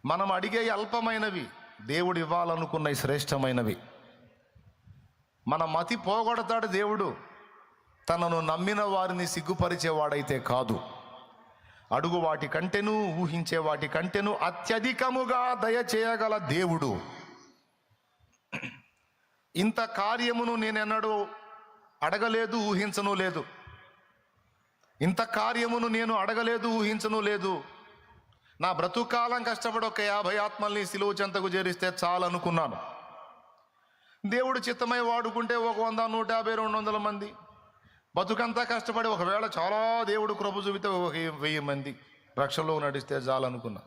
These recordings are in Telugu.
మనం అడిగే అల్పమైనవి, దేవుడు ఇవ్వాలనుకున్న శ్రేష్టమైనవి. మన మతి పోగొడతాడు దేవుడు, తనను నమ్మిన వారిని సిగ్గుపరిచేవాడైతే కాదు. అడుగు వాటి కంటెను, ఊహించే వాటి కంటెను అత్యధికముగా దయచేయగల దేవుడు. ఇంత కార్యమును నేనెన్నడూ అడగలేదు, ఊహించను లేదు. ఇంత కార్యమును నేను అడగలేదు, ఊహించను లేదు. నా బ్రతుకాలం కష్టపడి ఒక 50 ఆత్మల్ని సిలువ చెంతకు చేరిస్తే చాలనుకున్నాను. దేవుడు చిత్తమై వాడుకుంటే ఒక 100, 150, 200 మంది. బతుకంతా కష్టపడి ఒకవేళ చాలా దేవుడు కృప చూపితే ఒక 1000 మంది రక్షణలో నడిస్తే చాలనుకున్నా.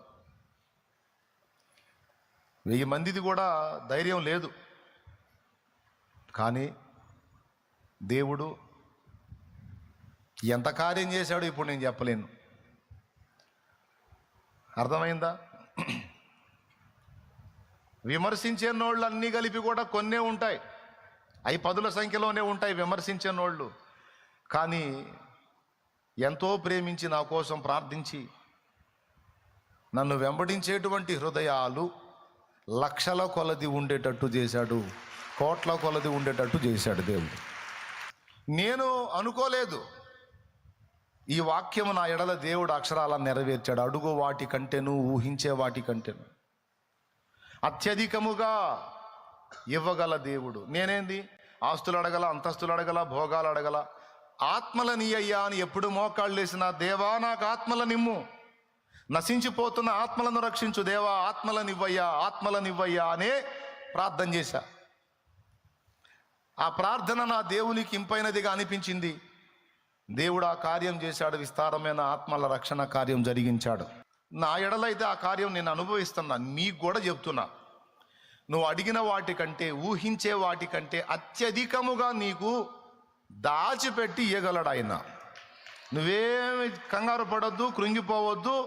1000 మందిది కూడా ధైర్యం లేదు. కానీ దేవుడు ఎంత కార్యం చేశాడో ఇప్పుడు నేను చెప్పలేను. అర్థమైందా? విమర్శించే నోళ్ళు అన్నీ కలిపి కూడా కొన్నే ఉంటాయి, అవి 10ల సంఖ్యలోనే ఉంటాయి విమర్శించే నోళ్ళు. కానీ ఎంతో ప్రేమించి నా కోసం ప్రార్థించి నన్ను వెంబడించేటువంటి హృదయాలు లక్షల కొలది ఉండేటట్టు చేశాడు, కోట్ల కొలది ఉండేటట్టు చేశాడు దేవుడు. నేను అనుకోలేదు ఈ వాక్యము నా ఎడల దేవుడు అక్షరాల నెరవేర్చాడు. అడుగు వాటి కంటేను, ఊహించే వాటి కంటేను అత్యధికముగా ఇవ్వగల దేవుడు. నేనేంది ఆస్తులు అడగల, అంతస్తులు అడగల, భోగాలు అడగల, ఆత్మలని అయ్యా అని ఎప్పుడు మోకాళ్ళు వేసిన, దేవా నాకు ఆత్మలనిమ్ము, నశించిపోతున్న ఆత్మలను రక్షించు దేవా, ఆత్మలనివ్వయ్యా, ఆత్మలనివ్వయ్యా అనే ప్రార్థన చేశా. ఆ ప్రార్థన నా దేవునికి ఇంపైనదిగా అనిపించింది. దేవుడు ఆ కార్యం చేశాడు, విస్తారమైన ఆత్మల రక్షణ కార్యం జరిగించాడు. నా ఎడలైతే ఆ కార్యం నేను అనుభవిస్తున్నా. నీకు కూడా చెప్తున్నా, నువ్వు అడిగిన వాటికంటే, ఊహించే వాటికంటే అత్యధికముగా నీకు దాచిపెట్టి ఇయ్యగలడు ఆయన. నువ్వేమి కంగారు పడొద్దు, కృంగిపోవద్దు,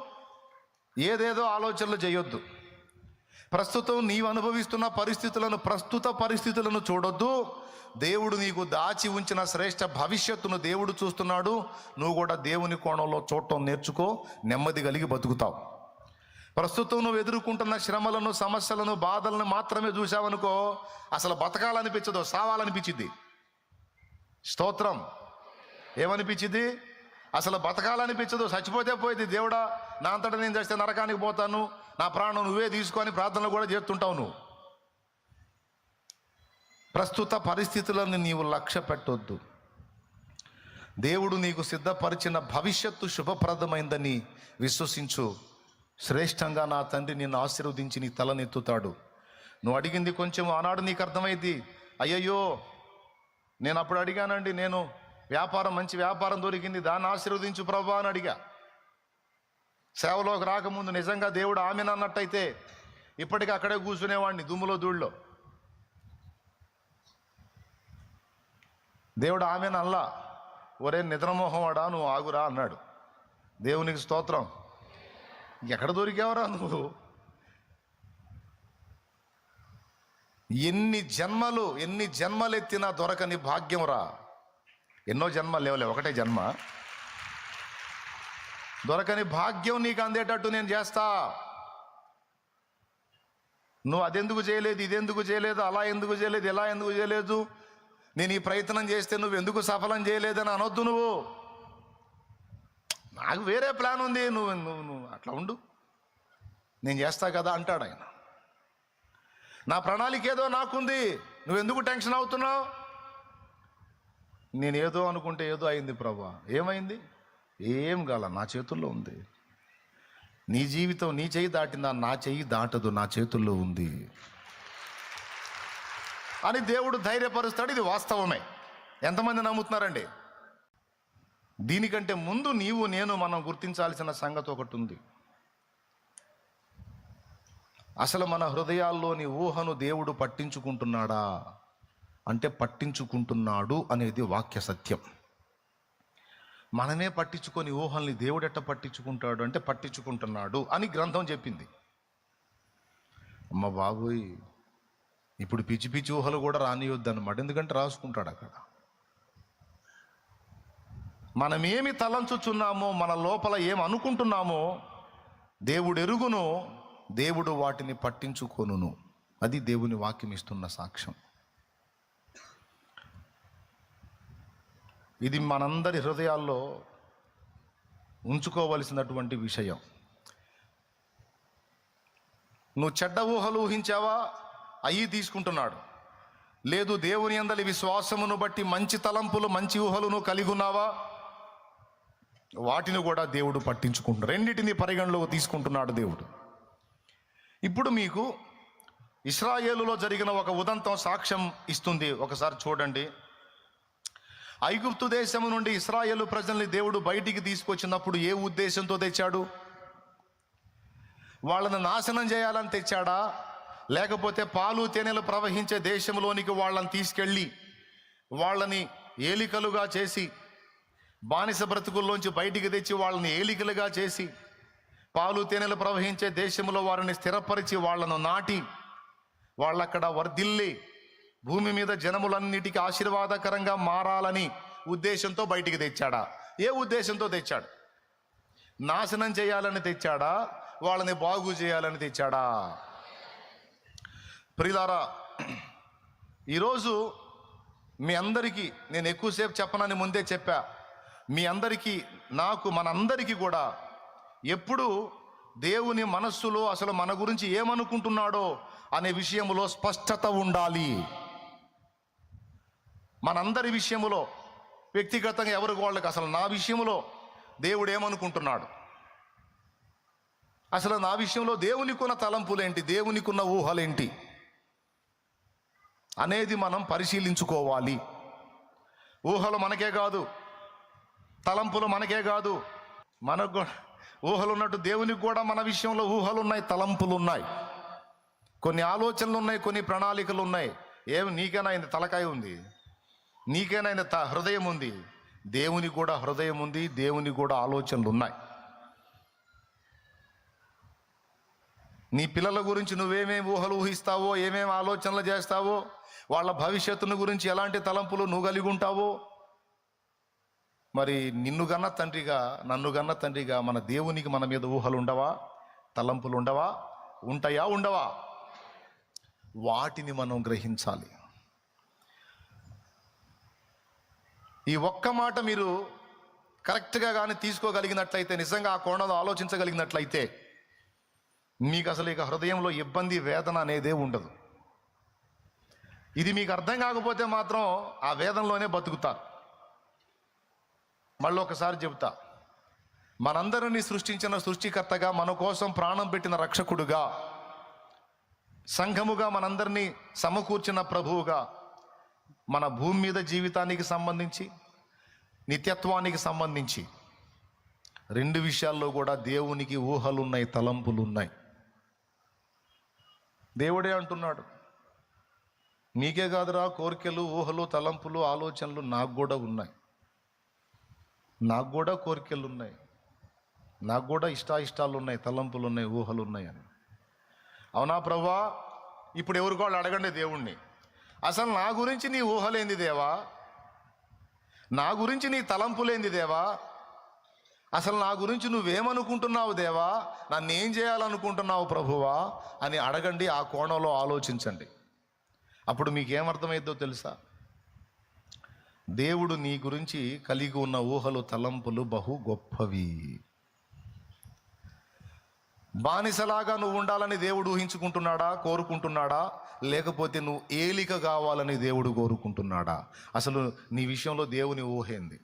ఏదేదో ఆలోచనలు చేయొద్దు. ప్రస్తుతం నీవు అనుభవిస్తున్న ప్రస్తుత పరిస్థితులను చూడొద్దు. దేవుడు నీకు దాచి ఉంచిన శ్రేష్ఠ భవిష్యత్తును దేవుడు చూస్తున్నాడు. నువ్వు కూడా దేవుని కోణంలో చూడటం నేర్చుకో, నెమ్మది కలిగి బతుకుతావు. ప్రస్తుతం నువ్వు ఎదుర్కొంటున్న శ్రమలను, సమస్యలను, బాధలను మాత్రమే చూసావనుకో, అసలు బతకాలనిపించదు, సావాలనిపించింది. స్తోత్రం. ఏమనిపించింది? అసలు బతకాలనిపించదు, చచ్చిపోతే పోయింది. దేవుడా నా అంతటా నేను చేస్తే నరకానికి పోతాను, నా ప్రాణం నువ్వే తీసుకొని ప్రార్థనలు కూడా చేస్తుంటావు. నువ్వు ప్రస్తుత పరిస్థితులను నీవు లక్ష్య పెట్టొద్దు. దేవుడు నీకు సిద్ధపరిచిన భవిష్యత్తు శుభప్రదమైందని విశ్వసించు. శ్రేష్టంగా నా తండ్రి నిన్ను ఆశీర్వదించి నీ తలనెత్తుతాడు. నువ్వు అడిగింది కొంచెం ఆనాడు నీకు అర్థమైంది. అయ్యయ్యో నేను అప్పుడు అడిగానండి, నేను మంచి వ్యాపారం దొరికింది, దాన్ని ఆశీర్వదించు ప్రభువా అని అడిగా. సేవలోకి రాకముందు నిజంగా దేవుడు ఆమెను అన్నట్టయితే ఇప్పటికీ అక్కడే కూర్చునేవాడిని, దుమ్ములో ధూళ్ళలో. దేవుడు ఆమెను అల్లా, ఒరే నిద్రమోహవాడా నువ్వు ఆగురా అన్నాడు. దేవునికి స్తోత్రం. ఎక్కడ దొరికావరా నువ్వు? ఎన్ని జన్మలు ఎత్తినా దొరకని భాగ్యం రా. ఎన్నో జన్మలు లేవలే, ఒకటే జన్మ. దొరకని భాగ్యం నీకు అందేటట్టు నేను చేస్తా. నువ్వు అదెందుకు చేయలేదు, ఇదెందుకు చేయలేదు, అలా ఎందుకు చేయలేదు, ఇలా ఎందుకు చేయలేదు, నేను ఈ ప్రయత్నం చేస్తే నువ్వు ఎందుకు సఫలం చేయలేదని అనొద్దు. నువ్వు నాకు వేరే ప్లాన్ ఉంది, నువ్వు నువ్వు అట్లా ఉండు, నేను చేస్తా కదా అంటాడు ఆయన. నా ప్రణాళిక ఏదో నాకుంది, నువ్వెందుకు టెన్షన్ అవుతున్నావు? నేను ఏదో అనుకుంటే ఏదో అయింది ప్రభువా. ఏమైంది? ఏం కాల, నా చేతుల్లో ఉంది. నీ జీవితం నీ చెయ్యి దాటిందా? నా చెయ్యి దాటదు, నా చేతుల్లో ఉంది అని దేవుడు ధైర్యపరుస్తాడు. ఇది వాస్తవమే. ఎంతమంది నమ్ముతున్నారండి? దీనికంటే ముందు నీవు నేను మనం గుర్తించాల్సిన సంగతి ఒకటి ఉంది. అసలు మన హృదయాల్లోని ఊహను దేవుడు పట్టించుకుంటున్నాడా అంటే పట్టించుకుంటున్నాడు అనేది వాక్య సత్యం. మనమే పట్టించుకొని ఊహల్ని దేవుడు ఎట్ట పట్టించుకుంటాడు అంటే పట్టించుకుంటున్నాడు అని గ్రంథం చెప్పింది. అమ్మ బాబోయ్, ఇప్పుడు పిచ్చి పిచ్చి ఊహలు కూడా రానియొద్దు అన్నమాట. ఎందుకంటే రాసుకుంటాడు అక్కడ. మనమేమి తలంచుచున్నామో, మన లోపల ఏం అనుకుంటున్నామో దేవుడు ఎరుగును. దేవుడు వాటిని పట్టించుకొనును. అది దేవుని వాక్యం ఇస్తున్న సాక్ష్యం. ఇది మనందరి హృదయాల్లో ఉంచుకోవలసినటువంటి విషయం. నువ్వు చెడ్డ ఊహలు ఊహించావా, అయ్యి తీసుకుంటున్నాడు. లేదు, దేవుని యందలి విశ్వాసమును బట్టి మంచి తలంపులు మంచి ఊహలు నువ్వు కలిగి ఉన్నావా, వాటిని కూడా దేవుడు పట్టించుకుంటున్నాడు. రెండింటిని పరిగణలోకి తీసుకుంటున్నాడు దేవుడు. ఇప్పుడు మీకు ఇశ్రాయేలులో జరిగిన ఒక ఉదంతం సాక్ష్యం ఇస్తుంది. ఒకసారి చూడండి. ఐగుప్తు దేశము నుండి ఇశ్రాయేలు ప్రజల్ని దేవుడు బయటికి తీసుకొచ్చినప్పుడు ఏ ఉద్దేశంతో తెచ్చాడు? వాళ్ళని నాశనం చేయాలని తెచ్చాడా, లేకపోతే పాలు తేనెలు ప్రవహించే దేశంలోనికి వాళ్ళని తీసుకెళ్ళి వాళ్ళని ఏలికలుగా చేసి, బానిస బ్రతుకుల్లోంచి బయటికి తెచ్చి వాళ్ళని ఏలికలుగా చేసి, పాలు తేనెలు ప్రవహించే దేశంలో వారిని స్థిరపరిచి వాళ్ళను నాటి వాళ్ళక్కడ వర్ధిల్లి భూమి మీద జనములన్నిటికీ ఆశీర్వాదకరంగా మారాలని ఉద్దేశంతో బయటికి తెచ్చాడా? ఏ ఉద్దేశంతో తెచ్చాడు? నాశనం చేయాలని తెచ్చాడా, వాళ్ళని బాగు చేయాలని తెచ్చాడా? ప్రియులారా, ఈరోజు మీ అందరికీ నేను ఎక్కువసేపు చెప్పనని ముందే చెప్పా. మీ అందరికీ, నాకు, మనందరికీ కూడా ఎప్పుడు దేవుని మనస్సులో అసలు మన గురించి ఏమనుకుంటున్నాడో అనే విషయంలో స్పష్టత ఉండాలి. మనందరి విషయములో, వ్యక్తిగతంగా ఎవరికి వాళ్ళకి, అసలు నా విషయంలో దేవుడు ఏమనుకుంటున్నాడు, అసలు నా విషయంలో దేవునికున్న తలంపులేంటి, దేవునికున్న ఊహలేంటి అనేది మనం పరిశీలించుకోవాలి. ఊహలు మనకే కాదు, తలంపులు మనకే కాదు, మనకు ఊహలు ఉన్నట్టు దేవునికి కూడా మన విషయంలో ఊహలు ఉన్నాయి, తలంపులు ఉన్నాయి, కొన్ని ఆలోచనలు ఉన్నాయి, కొన్ని ప్రణాళికలు ఉన్నాయి. ఏమి నీకైనా ఇంత తలకాయ ఉంది, నీకైనా ఇంత హృదయం ఉంది, దేవునికి కూడా హృదయం ఉంది, దేవునికి కూడా ఆలోచనలు ఉన్నాయి. నీ పిల్లల గురించి నువ్వేమేమి ఊహలు ఊహిస్తావో, ఏమేమి ఆలోచనలు చేస్తావో, వాళ్ళ భవిష్యత్తును గురించి ఎలాంటి తలంపులు నువ్వు కలిగి ఉంటావో, మరి నిన్ను గన్న తండ్రిగా, నన్ను గన్న తండ్రిగా మన దేవునికి మన మీద ఊహలు ఉండవా, తలంపులు ఉండవా? ఉంటాయా, ఉండవా? వాటిని మనం గ్రహించాలి. ఈ ఒక్క మాట మీరు కరెక్ట్గా కానీ తీసుకోగలిగినట్లయితే, నిజంగా ఆ కోణంలో ఆలోచించగలిగినట్లయితే, మీకు అసలు ఇక హృదయంలో ఇబ్బంది, వేదన అనేదే ఉండదు. ఇది మీకు అర్థం కాకపోతే మాత్రం ఆ వేదనలోనే బతుకుతారు. మళ్ళీ ఒకసారి చెబుతా, మనందరినీ సృష్టించిన సృష్టికర్తగా, మన కోసం ప్రాణం పెట్టిన రక్షకుడుగా, సంఘముగా మనందరినీ సమకూర్చిన ప్రభువుగా, మన భూమి మీద జీవితానికి సంబంధించి, నిత్యత్వానికి సంబంధించి రెండు విషయాల్లో కూడా దేవునికి ఊహలున్నాయి, తలంపులున్నాయి. దేవుడే అంటున్నాడు, నీకే కాదురా, కోరికలు, ఊహలు, తలంపులు, ఆలోచనలు నాకు కూడా ఉన్నాయి, నాకు కూడా కోరికలు ఉన్నాయి, నాకు కూడా ఇష్టాలు ఉన్నాయి, తలంపులు ఉన్నాయి, ఊహలు ఉన్నాయి అని. అవునా ప్రభువా? ఇప్పుడు ఎవరికి వాళ్ళు అడగండి దేవుణ్ణి, అసలు నా గురించి నీ ఊహలేంది దేవా, నా గురించి నీ తలంపులేంది దేవా, అసలు నా గురించి నువ్వేమనుకుంటున్నావు దేవా, నన్ను ఏం చేయాలనుకుంటున్నావు ప్రభువా అని అడగండి. ఆ కోణంలో ఆలోచించండి. అప్పుడు మీకేమర్థమైద్దో తెలుసా? దేవుడు నీ గురించి కలిగి ఉన్న ఊహలు, తలంపులు బహు గొప్పవి. బానిసలాగా నువ్వు ఉండాలని దేవుడు ఊహించుకుంటున్నాడా, కోరుకుంటున్నాడా? లేకపోతే నువ్వు ఏలిక కావాలని దేవుడు కోరుకుంటున్నాడా? అసలు నీ విషయంలో దేవుని ఊహేంది?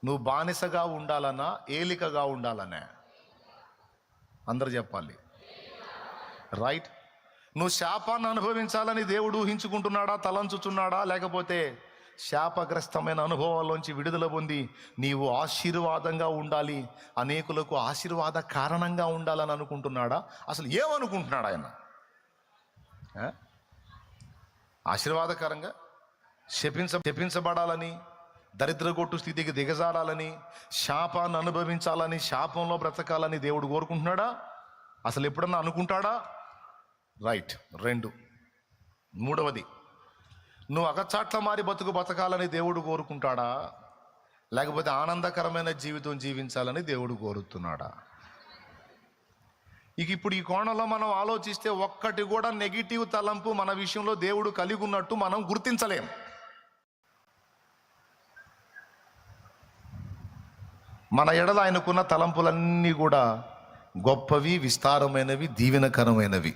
నువ్వు బానిసగా ఉండాలన్నా, ఏలికగా ఉండాలనే? అందరు చెప్పాలి, రైట్? నువ్వు శాపాన్ని అనుభవించాలని దేవుడు ఊహించుకుంటున్నాడా, తలంచుచున్నాడా? లేకపోతే శాపగ్రస్తమైన అనుభవాల్లోంచి విడుదల పొంది నీవు ఆశీర్వాదంగా ఉండాలి, అనేకులకు ఆశీర్వాద కారణంగా ఉండాలని అనుకుంటున్నాడా? అసలు ఏమనుకుంటున్నాడు ఆయన? ఆశీర్వాదకరంగా శపించబడాలని, దరిద్రగొట్టు స్థితికి దిగజారాలని, శాపాన్ని అనుభవించాలని, శాపంలో బ్రతకాలని దేవుడు కోరుకుంటున్నాడా? అసలు ఎప్పుడన్నా అనుకుంటాడా? రైట్. మూడవది, నువ్వు అగచాట్ల మారి బతకాలని దేవుడు కోరుకుంటాడా? లేకపోతే ఆనందకరమైన జీవితం జీవించాలని దేవుడు కోరుతున్నాడా? ఇక ఇప్పుడు ఈ కోణంలో మనం ఆలోచిస్తే ఒక్కటి కూడా నెగిటివ్ తలంపు మన విషయంలో దేవుడు కలిగి ఉన్నట్టు మనం గుర్తించలేం. మన ఎడల ఆయనకున్న తలంపులన్నీ కూడా గొప్పవి, విస్తారమైనవి, దీవెనకరమైనవి.